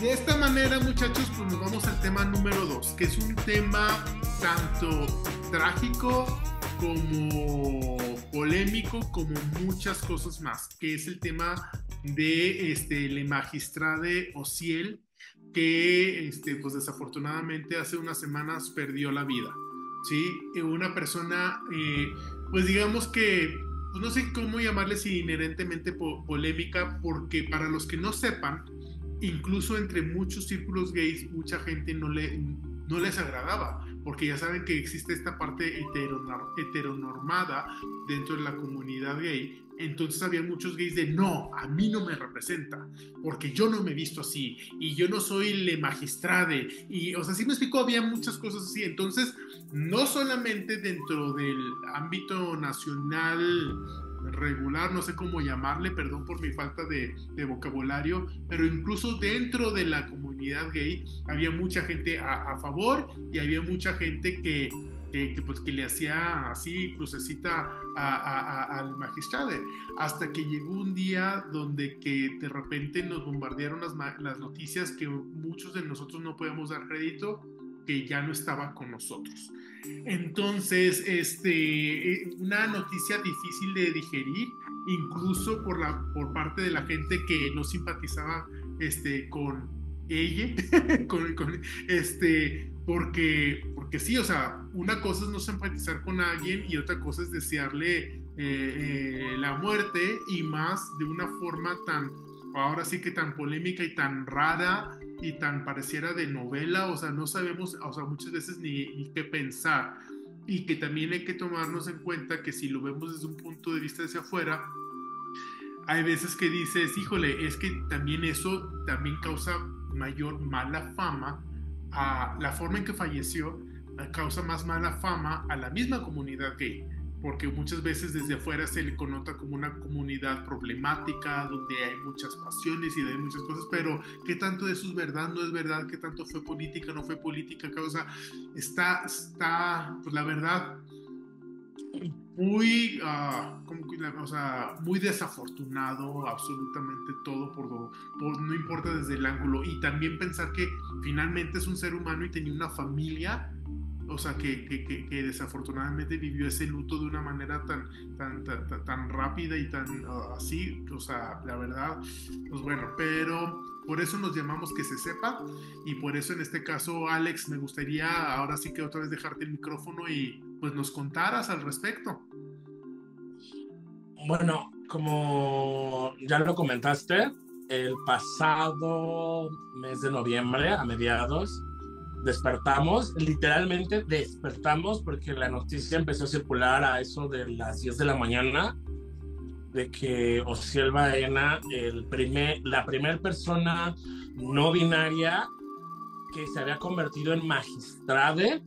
de esta manera, muchachos, pues nos vamos al tema número 2, que es un tema tanto trágico como polémico, como muchas cosas más, que es el tema de la magistrade Ociel, que pues desafortunadamente hace unas semanas perdió la vida, ¿sí? Una persona, pues digamos que, pues no sé cómo llamarle, si inherentemente polémica, porque para los que no sepan, incluso entre muchos círculos gays, mucha gente no les agradaba, porque ya saben que existe esta parte heteronormada dentro de la comunidad gay. Entonces había muchos gays de no, a mí no me representa, porque yo no me he visto así, y yo no soy le magistrade, y o sea, sí me explico, había muchas cosas así. Entonces, no solamente dentro del ámbito nacional regular, no sé cómo llamarle, perdón por mi falta de vocabulario, pero incluso dentro de la comunidad gay había mucha gente a favor, y había mucha gente pues, que le hacía así crucecita al magistrado, hasta que llegó un día donde que de repente nos bombardearon las noticias que muchos de nosotros no podemos dar crédito, que ya no estaba con nosotros. Entonces, una noticia difícil de digerir, incluso por parte de la gente que no simpatizaba con ella, porque sí, o sea, una cosa es no simpatizar con alguien y otra cosa es desearle la muerte, y más de una forma tan, ahora sí que tan polémica y tan rara y tan pareciera de novela. O sea, no sabemos, o sea, muchas veces ni qué pensar, y que también hay que tomarnos en cuenta que si lo vemos desde un punto de vista hacia afuera, hay veces que dices, híjole, es que también eso también causa mayor mala fama a la forma en que falleció, causa más mala fama a la misma comunidad gay, porque muchas veces desde afuera se le connota como una comunidad problemática, donde hay muchas pasiones y hay muchas cosas, pero ¿qué tanto de eso es verdad? ¿No es verdad? ¿Qué tanto fue política? ¿No fue política? O sea, está pues la verdad, muy, o sea, muy desafortunado absolutamente todo, no importa desde el ángulo. Y también pensar que finalmente es un ser humano y tenía una familia, o sea, que desafortunadamente vivió ese luto de una manera tan rápida y tan así, o sea, la verdad, pues bueno, pero por eso nos llamamos Que Se Sepa, y por eso en este caso, Alex, me gustaría ahora sí que otra vez dejarte el micrófono y pues nos contaras al respecto. Bueno, como ya lo comentaste, el pasado mes de noviembre, a mediados, literalmente despertamos, porque la noticia empezó a circular a eso de las 10 de la mañana, de que Ociel Baena, la primera persona no binaria que se había convertido en magistrade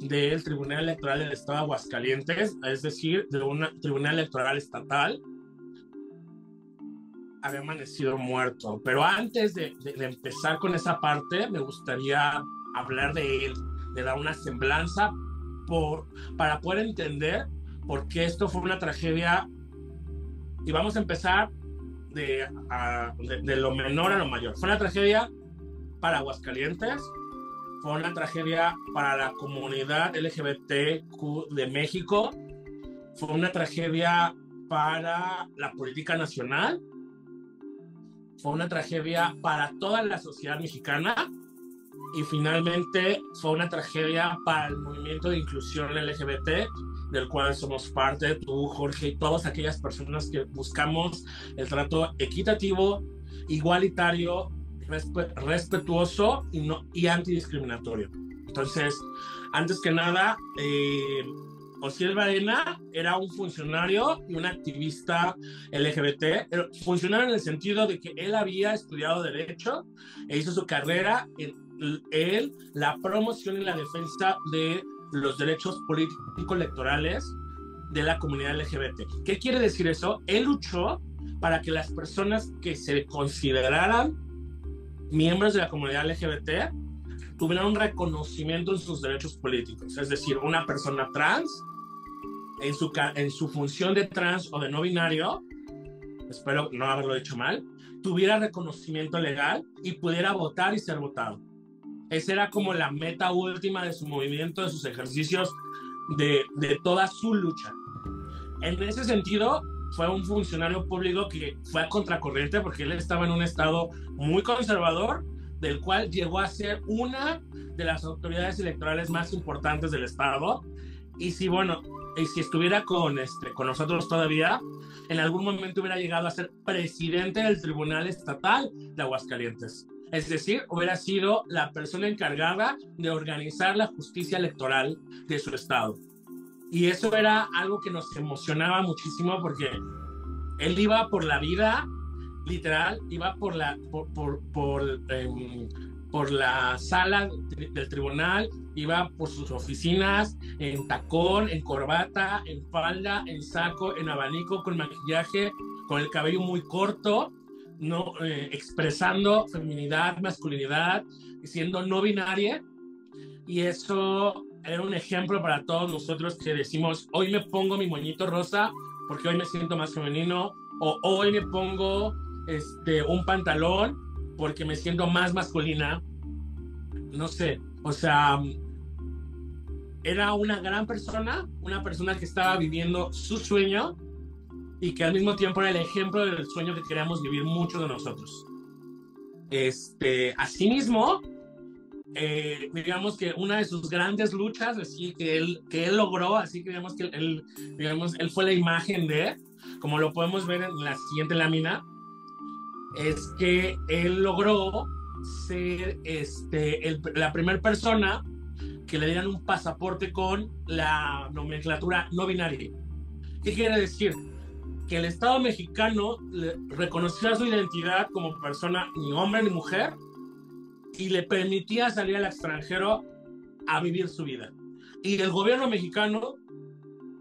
del Tribunal Electoral del Estado de Aguascalientes, es decir, de un tribunal electoral estatal, había amanecido muerto. Pero antes de empezar con esa parte, me gustaría hablar de él, de dar una semblanza para poder entender por qué esto fue una tragedia. Y vamos a empezar de lo menor a lo mayor. Fue una tragedia para Aguascalientes, fue una tragedia para la comunidad LGBTQ de México, fue una tragedia para la política nacional, fue una tragedia para toda la sociedad mexicana, y finalmente fue una tragedia para el movimiento de inclusión LGBT, del cual somos parte, tú, Jorge, y todas aquellas personas que buscamos el trato equitativo, igualitario, respetuoso y antidiscriminatorio. Entonces, antes que nada, Ociel Baena era un funcionario y un activista LGBT, funcionario en el sentido de que él había estudiado Derecho e hizo su carrera en la promoción y la defensa de los derechos político-electorales de la comunidad LGBT. ¿Qué quiere decir eso? Él luchó para que las personas que se consideraran miembros de la comunidad LGBT tuvieran un reconocimiento en sus derechos políticos. Es decir, una persona trans, en su función de trans o de no binario, espero no haberlo dicho mal, tuviera reconocimiento legal y pudiera votar y ser votado. Esa era como la meta última de su movimiento, de sus ejercicios, de toda su lucha. En ese sentido, fue un funcionario público que fue a contracorriente porque él estaba en un estado muy conservador, del cual llegó a ser una de las autoridades electorales más importantes del estado. Y si, bueno, y si estuviera con nosotros todavía, en algún momento hubiera llegado a ser presidente del Tribunal Estatal de Aguascalientes. Es decir, hubiera sido la persona encargada de organizar la justicia electoral de su estado. Y eso era algo que nos emocionaba muchísimo porque él iba por la vida, literal, iba por la sala del tribunal, iba por sus oficinas en tacón, en corbata, en falda, en saco, en abanico, con maquillaje, con el cabello muy corto, no, expresando feminidad, masculinidad, siendo no binaria. Y eso era un ejemplo para todos nosotros que decimos, hoy me pongo mi moñito rosa porque hoy me siento más femenino, o hoy me pongo un pantalón porque me siento más masculina. No sé, o sea, era una gran persona, una persona que estaba viviendo su sueño y que al mismo tiempo era el ejemplo del sueño que queríamos vivir muchos de nosotros. Asimismo, digamos que una de sus grandes luchas, así que él logró, así que digamos que él fue la imagen de, como lo podemos ver en la siguiente lámina, es que él logró ser la primera persona que le dieran un pasaporte con la nomenclatura no binaria. ¿Qué quiere decir? Que el Estado mexicano reconocía su identidad como persona ni hombre ni mujer y le permitía salir al extranjero a vivir su vida. Y el gobierno mexicano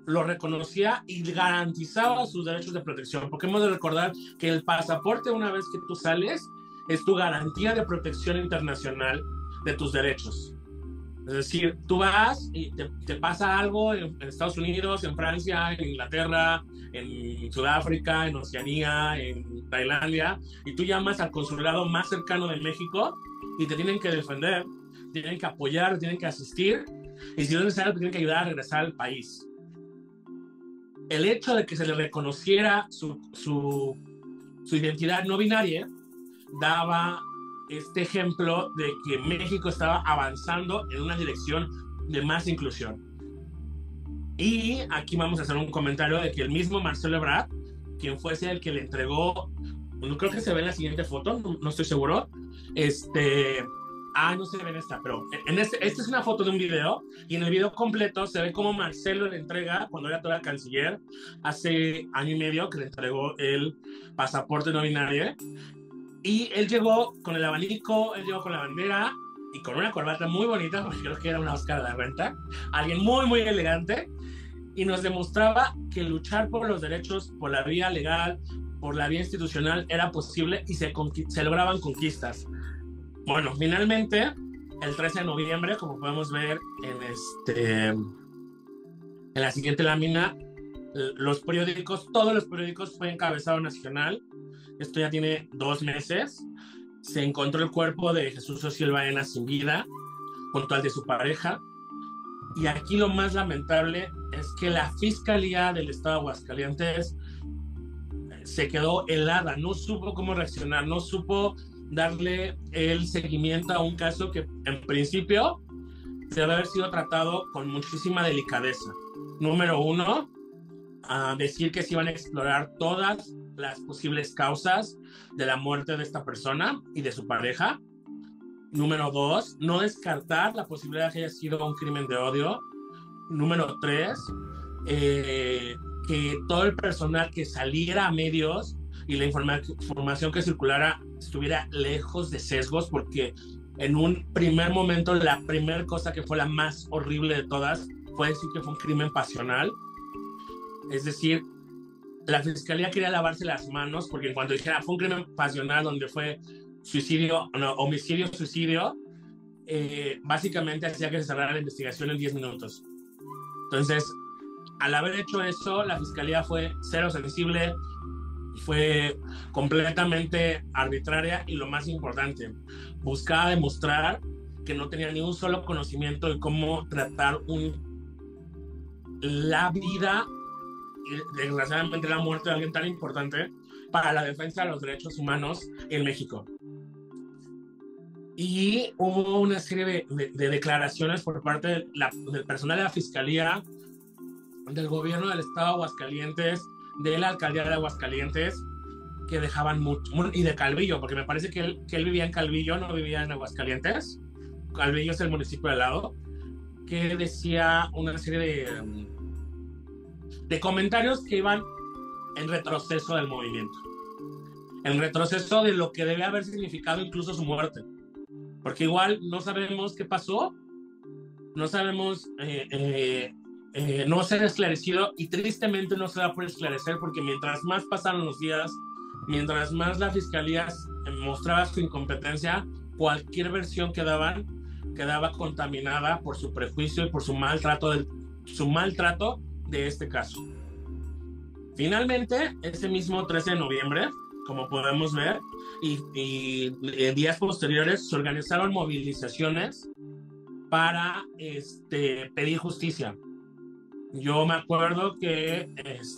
lo reconocía y garantizaba sus derechos de protección, porque hemos de recordar que el pasaporte, una vez que tú sales, es tu garantía de protección internacional de tus derechos. Es decir, tú vas y te pasa algo en Estados Unidos, en Francia, en Inglaterra, en Sudáfrica, en Oceanía, en Tailandia, y tú llamas al consulado más cercano de México y te tienen que defender, tienen que apoyar, tienen que asistir, y si no es necesario, te tienen que ayudar a regresar al país. El hecho de que se le reconociera su identidad no binaria daba este ejemplo de que México estaba avanzando en una dirección de más inclusión. Y aquí vamos a hacer un comentario de que el mismo Marcelo Ebrard, quien fuese el que le entregó, no creo que se ve en la siguiente foto, no estoy seguro, no se ve en esta, pero esta es una foto de un video, y en el video completo se ve cómo Marcelo le entrega, cuando era todavía canciller, hace año y medio que le entregó el pasaporte no binario, y él llegó con el abanico, él llegó con la bandera y con una corbata muy bonita, porque creo que era una Oscar de la Renta, alguien muy, muy elegante, y nos demostraba que luchar por los derechos, por la vía legal, por la vía institucional era posible y se lograban conquistas. Bueno, finalmente, el 13 de noviembre, como podemos ver en la siguiente lámina, los periódicos, todos los periódicos fue encabezado nacional. Esto ya tiene 2 meses. Se encontró el cuerpo de Jesús Ociel Baena sin vida, junto al de su pareja. Y aquí lo más lamentable es que la Fiscalía del Estado de Aguascalientes se quedó helada, no supo cómo reaccionar, no supo darle el seguimiento a un caso que en principio debe haber sido tratado con muchísima delicadeza. Número 1, decir que se iban a explorar todas las posibles causas de la muerte de esta persona y de su pareja. Número 2, no descartar la posibilidad de que haya sido un crimen de odio. Número 3, que todo el personal que saliera a medios y la información que circulara estuviera lejos de sesgos, porque en un primer momento la primera cosa que fue la más horrible de todas fue decir que fue un crimen pasional. Es decir, la fiscalía quería lavarse las manos, porque cuando dijera fue un crimen pasional donde fue homicidio-suicidio, básicamente hacía que se cerrara la investigación en 10 minutos. Entonces, al haber hecho eso, la fiscalía fue cero sensible, fue completamente arbitraria y lo más importante, buscaba demostrar que no tenía ni un solo conocimiento de cómo tratar la vida y desgraciadamente la muerte de alguien tan importante para la defensa de los derechos humanos en México. Y hubo una serie de declaraciones por parte del personal de la Fiscalía, del gobierno del estado de Aguascalientes, de la alcaldía de Aguascalientes, que dejaban mucho, y de Calvillo, porque me parece que él vivía en Calvillo, no vivía en Aguascalientes. Calvillo es el municipio de al lado, que decía una serie de comentarios que iban en retroceso del movimiento, en retroceso de lo que debe haber significado incluso su muerte, porque igual no sabemos qué pasó, no sabemos, no se ha esclarecido y tristemente no se va a poder esclarecer, porque mientras más pasaron los días, mientras más la fiscalía mostraba su incompetencia, cualquier versión que daban quedaba contaminada por su prejuicio y por su maltrato de este caso. Finalmente, ese mismo 13 de noviembre, como podemos ver, y días posteriores, se organizaron movilizaciones para pedir justicia. Yo me acuerdo que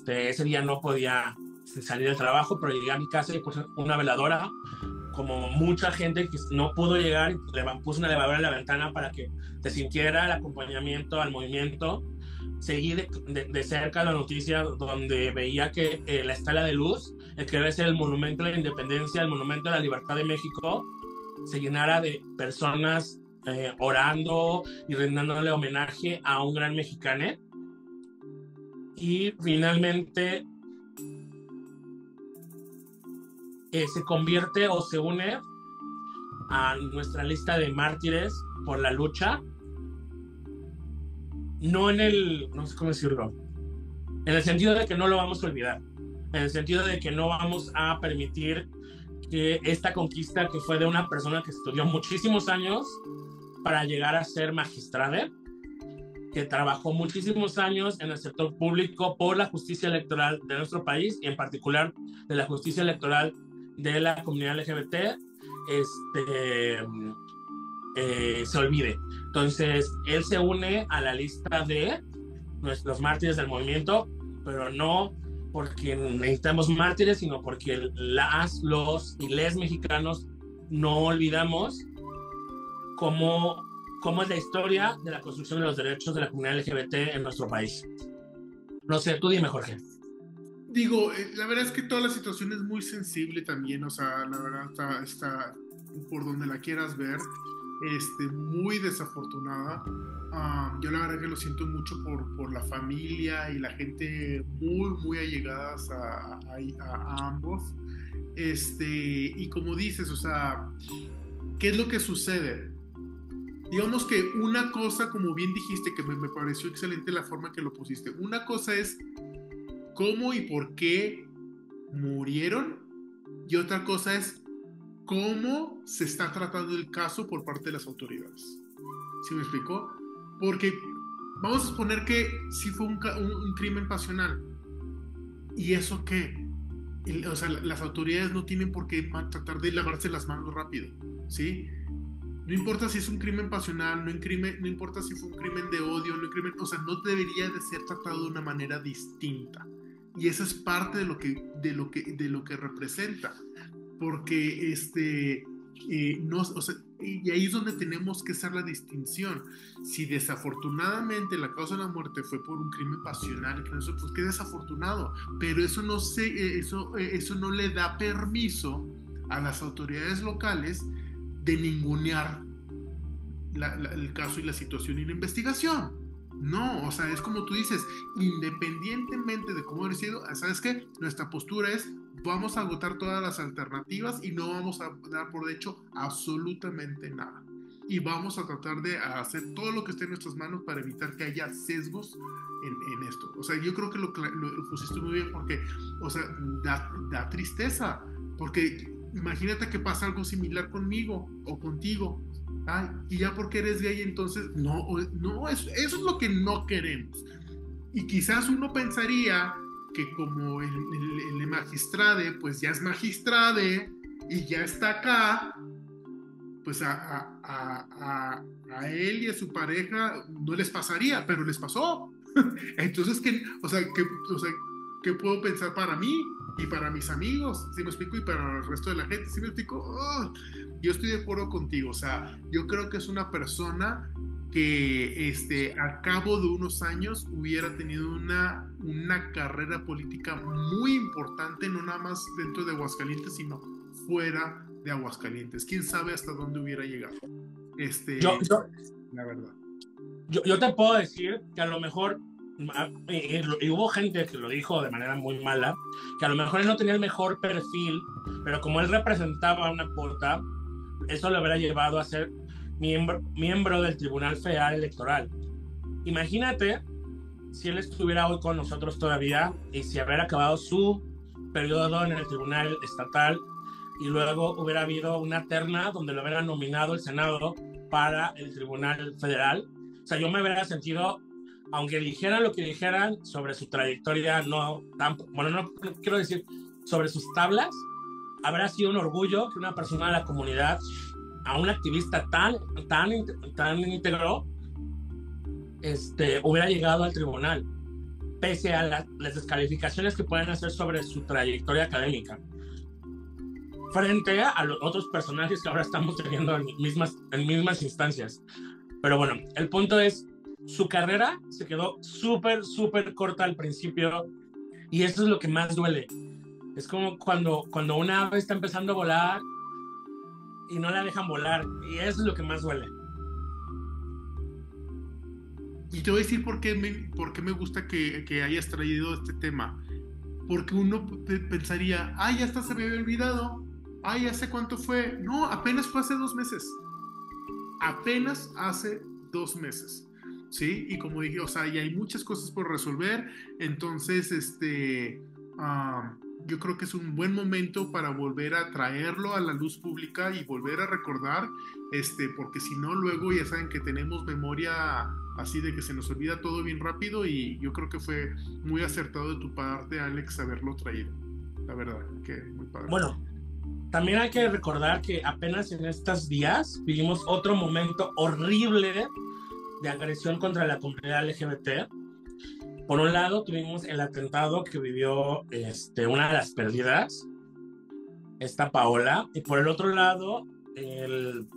ese día no podía salir del trabajo, pero llegué a mi casa y puse una veladora, como mucha gente que no pudo llegar, puse una veladora en la ventana para que se sintiera el acompañamiento al movimiento. Seguí de cerca la noticia donde veía que la Estela de Luz, el que debe ser el Monumento a la Independencia, el Monumento a la Libertad de México, se llenara de personas orando y rindiéndole homenaje a un gran mexicano. Y finalmente se convierte o se une a nuestra lista de mártires por la lucha, no sé cómo decirlo, en el sentido de que no lo vamos a olvidar, en el sentido de que no vamos a permitir que esta conquista, que fue de una persona que estudió muchísimos años para llegar a ser magistrada, que trabajó muchísimos años en el sector público por la justicia electoral de nuestro país y en particular de la justicia electoral de la comunidad LGBT, se olvide. Entonces, él se une a la lista de los mártires del movimiento, pero no porque necesitamos mártires, sino porque los y les mexicanos no olvidamos cómo es la historia de la construcción de los derechos de la comunidad LGBT en nuestro país. No sé, tú dime, Jorge. Digo, la verdad es que toda la situación es muy sensible también, o sea, la verdad está por donde la quieras ver, muy desafortunada. Yo la verdad que lo siento mucho por la familia y la gente muy, muy allegadas a ambos. Y como dices, o sea, ¿qué es lo que sucede? Digamos que una cosa, como bien dijiste, que me pareció excelente la forma que lo pusiste, una cosa es cómo y por qué murieron, y otra cosa es cómo se está tratando el caso por parte de las autoridades. ¿Sí me explicó? Porque vamos a suponer que sí fue un crimen pasional. ¿Y eso qué? O sea, las autoridades no tienen por qué tratar de lavarse las manos rápido, ¿sí? No importa si es un crimen pasional, no importa si fue un crimen de odio, o sea, no debería de ser tratado de una manera distinta. Y eso es parte de lo que representa. Porque no, o sea, y ahí es donde tenemos que hacer la distinción. Si desafortunadamente la causa de la muerte fue por un crimen pasional, pues qué desafortunado, pero eso no le da permiso a las autoridades locales de ningunear el caso y la situación y la investigación. No, o sea, es como tú dices, independientemente de cómo haya sido, ¿sabes qué? Nuestra postura es: vamos a agotar todas las alternativas y no vamos a dar por hecho absolutamente nada. Y vamos a tratar de hacer todo lo que esté en nuestras manos para evitar que haya sesgos en esto. O sea, yo creo que lo pusiste muy bien porque, o sea, da tristeza. Porque imagínate que pasa algo similar conmigo o contigo. Ay, y ya porque eres gay, entonces, no, eso es lo que no queremos. Y quizás uno pensaría que como el magistrade, pues ya es magistrade y ya está acá, pues a él y a su pareja no les pasaría, pero les pasó. Entonces, ¿qué puedo pensar para mí y para mis amigos? ¿Sí me explico? Y para el resto de la gente, ¿sí me explico? Oh, yo estoy de acuerdo contigo, o sea, yo creo que es una persona que a cabo de unos años hubiera tenido una carrera política muy importante, no nada más dentro de Aguascalientes, sino fuera de Aguascalientes. Quién sabe hasta dónde hubiera llegado. La verdad. Yo te puedo decir que a lo mejor, y hubo gente que lo dijo de manera muy mala, que a lo mejor él no tenía el mejor perfil, pero como él representaba una cuota, eso lo hubiera llevado a ser miembro del Tribunal Federal Electoral. Imagínate si él estuviera hoy con nosotros todavía y si hubiera acabado su periodo en el Tribunal Estatal y luego hubiera habido una terna donde lo hubiera nominado el Senado para el Tribunal Federal. O sea, yo me hubiera sentido, aunque dijeran lo que dijeran sobre su trayectoria, no quiero decir sobre sus tablas, habrá sido un orgullo que una persona de la comunidad, a un activista tan íntegro, hubiera llegado al tribunal, pese a las descalificaciones que pueden hacer sobre su trayectoria académica, frente a los otros personajes que ahora estamos teniendo en mismas instancias. Pero bueno, el punto es, su carrera se quedó súper corta al principio, y eso es lo que más duele. Es como cuando una ave está empezando a volar y no la dejan volar, y eso es lo que más duele. Y te voy a decir por qué me gusta que hayas traído este tema. Porque uno pensaría, ya hasta se me había olvidado, ya sé cuánto fue. No, apenas fue hace 2 meses. Apenas hace 2 meses. ¿Sí? Y como dije, o sea, y hay muchas cosas por resolver. Entonces, yo creo que es un buen momento para volver a traerlo a la luz pública y volver a recordar, porque si no, luego ya saben que tenemos memoria así de que se nos olvida todo bien rápido, y yo creo que fue muy acertado de tu parte, Alex, haberlo traído. La verdad, que muy padre. Bueno, también hay que recordar que apenas en estos días vivimos otro momento horrible de agresión contra la comunidad LGBT. Por un lado, tuvimos el atentado que vivió una de las perdidas, esta Paola, y por el otro lado, el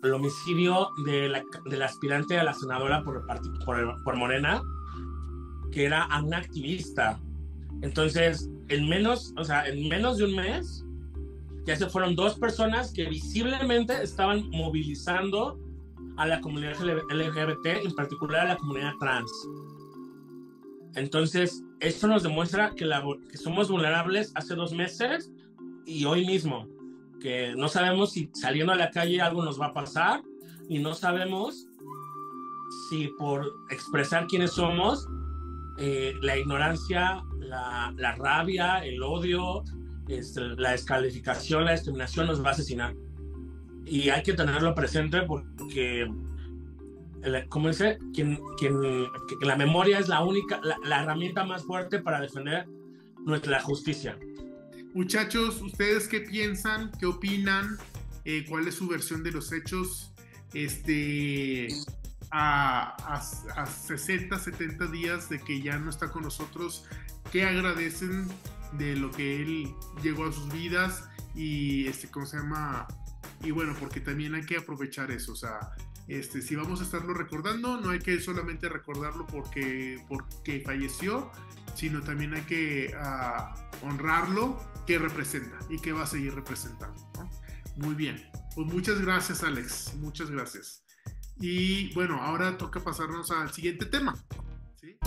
homicidio de la aspirante a la senadora por Morena, que era una activista. Entonces, en menos de un mes, ya se fueron 2 personas que visiblemente estaban movilizando a la comunidad LGBT, en particular a la comunidad trans. Entonces, esto nos demuestra que somos vulnerables hace 2 meses y hoy mismo, que no sabemos si saliendo a la calle algo nos va a pasar, y no sabemos si por expresar quiénes somos, la ignorancia, la rabia, el odio, la descalificación, la discriminación nos va a asesinar. Y hay que tenerlo presente porque, como dice, que la memoria es la herramienta más fuerte para defender nuestra justicia. Muchachos, ¿ustedes qué piensan? ¿Qué opinan? ¿Cuál es su versión de los hechos? A 60, 70 días de que ya no está con nosotros, ¿qué agradecen de lo que él llegó a sus vidas? Y ¿cómo se llama? Y bueno, porque también hay que aprovechar eso, o sea, si vamos a estarlo recordando, no hay que solamente recordarlo porque falleció, sino también hay que honrarlo, que representa y que va a seguir representando, ¿no? Muy bien, pues muchas gracias, Alex, muchas gracias. Y bueno, ahora toca pasarnos al siguiente tema, ¿sí?